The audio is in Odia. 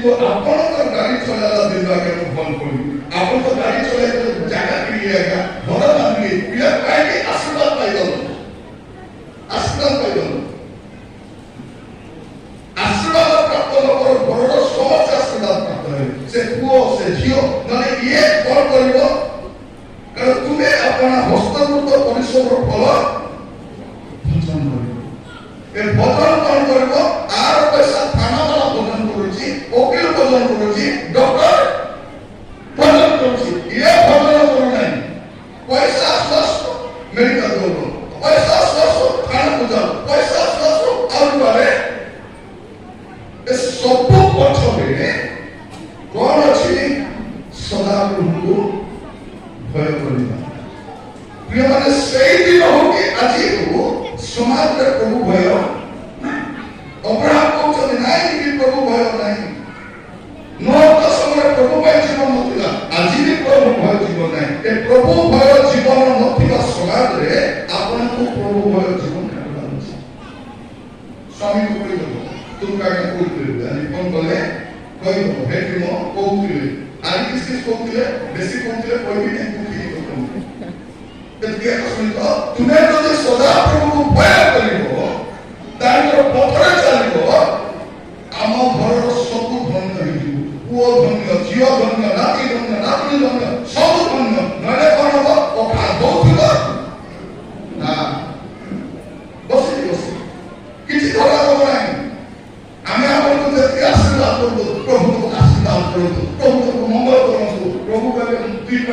କିନ୍ତୁ ଆପଣଙ୍କ ଗାଡ଼ି ଚଲାଇଲା ଦିନ ଆଜ୍ଞା ମୁଁ ଫୋନ କଲି ଆପଣଙ୍କ ଗାଡ଼ି ଚଲାଇଲେ ଜାଗା କିଣିଲେ ଆଜ୍ଞା ଘର ବାନ୍ଧିଲେ ପିଲା ପାଇକି ଆଶୀର୍ବାଦ ପାଇଗଲ ଆଶୀର୍ବାଦ ପ୍ରାପ୍ତ ଲୋକର ଘରର ସମସ୍ତେ ଆଶୀର୍ବାଦ ପ୍ରାପ୍ତ ହେବେ ସେ ପୁଅ ସେ ଝିଅ ନହେଲେ ଇଏ କଣ କରିବ କାରଣ ତୁମେ ଆପଣ ହସ୍ତକୃତ ପରିଶ୍ରମର ଫଳ ଭୋଜନ କରିବ ଏ ଭୋଜନ କଣ କରିବ ଆର ପଇସା ଥାନାବାଲା ଭୋଜନ କରୁଛି ଓକିଲ ଭୋଜନ କରୁଛି ଡକ୍ଟର ଭୋଜନ କରୁଛି ଇଏ ଭୋଜନ କରୁନାହିଁ ପଇସା ଆସୁ ମେଡିକାଲ ଦଉନ ପଇସା ଆସୁ ଥାନାକୁ ଯାଅ ପଇସା ଆସୁ ଆଉ ବାରେ ଏ ସବୁ ପଛରେ କଣ ଅଛି ସଦାପ୍ରଭୁଙ୍କୁ ଭୟ କରିବା ପ୍ରିୟମାନେ ସେଇ ଦିନ ହଉ କି ଆଜି ହଉ ସମାଜରେ ପ୍ରଭୁ ଭୟ ଅବ୍ରାହମ କହୁଛନ୍ତି ନାଇଁ କି ପ୍ରଭୁ ଭୟ ନାହିଁ ନୂଆ ସମୟରେ ପ୍ରଭୁ ଭୟ ଜୀବନ ନଥିଲା ଆଜି ବି ପ୍ରଭୁ ଭୟ ଜୀବନ ନାହିଁ ଏ ପ୍ରଭୁ ଭୟ ଜୀବନ ନଥିବା ସମାଜରେ ଆପଣଙ୍କୁ ପ୍ରଭୁ ଭୟ ଜୀବନ କାଟିବାର ଅଛି ସ୍ୱାମୀକୁ କହିଦେବ ତୁ କାହିଁକି କହୁଥିଲେ ଆଜି ଫୋନ କଲେ କହିଦେବ ହେଠି ମୁଁ କହୁଥିଲେ ଆଜି କିଛି କହୁଥିଲେ ବେଶୀ କହୁଥିଲେ କହିବି ନାହିଁ ତୁମେ ଯଦି ସଦାପ୍ରଭୁଙ୍କୁ ଭୟ କରିବ ତାଙ୍କର ପଥରେ ଚାଲିବ ଆମ ଘରର ସବୁ ଧନ୍ୟ ହେଇଯିବ ପୁଅ ଧନ୍ୟ ଝିଅ ଧନ୍ୟ ନାତି ଧନ୍ୟ ନାତୁଣୀ ଧନ୍ୟ ସବୁ ଧନ୍ୟ ନହେଲେ କଣ ହବ କଥା ଦଉଥିବ ନା ବସି କିଛି ଧରା ହବ ନାହିଁ ଆମେ ଆପଣଙ୍କୁ ଯେତିକି ଆଶୀର୍ବାଦ କରୁଛୁ ପ୍ରଭୁଙ୍କୁ ଆଶୀର୍ବାଦ କରନ୍ତୁ ପ୍ରଭୁ ମଙ୍ଗଳ କରନ୍ତୁ ପ୍ରଭୁ କହିବେ 2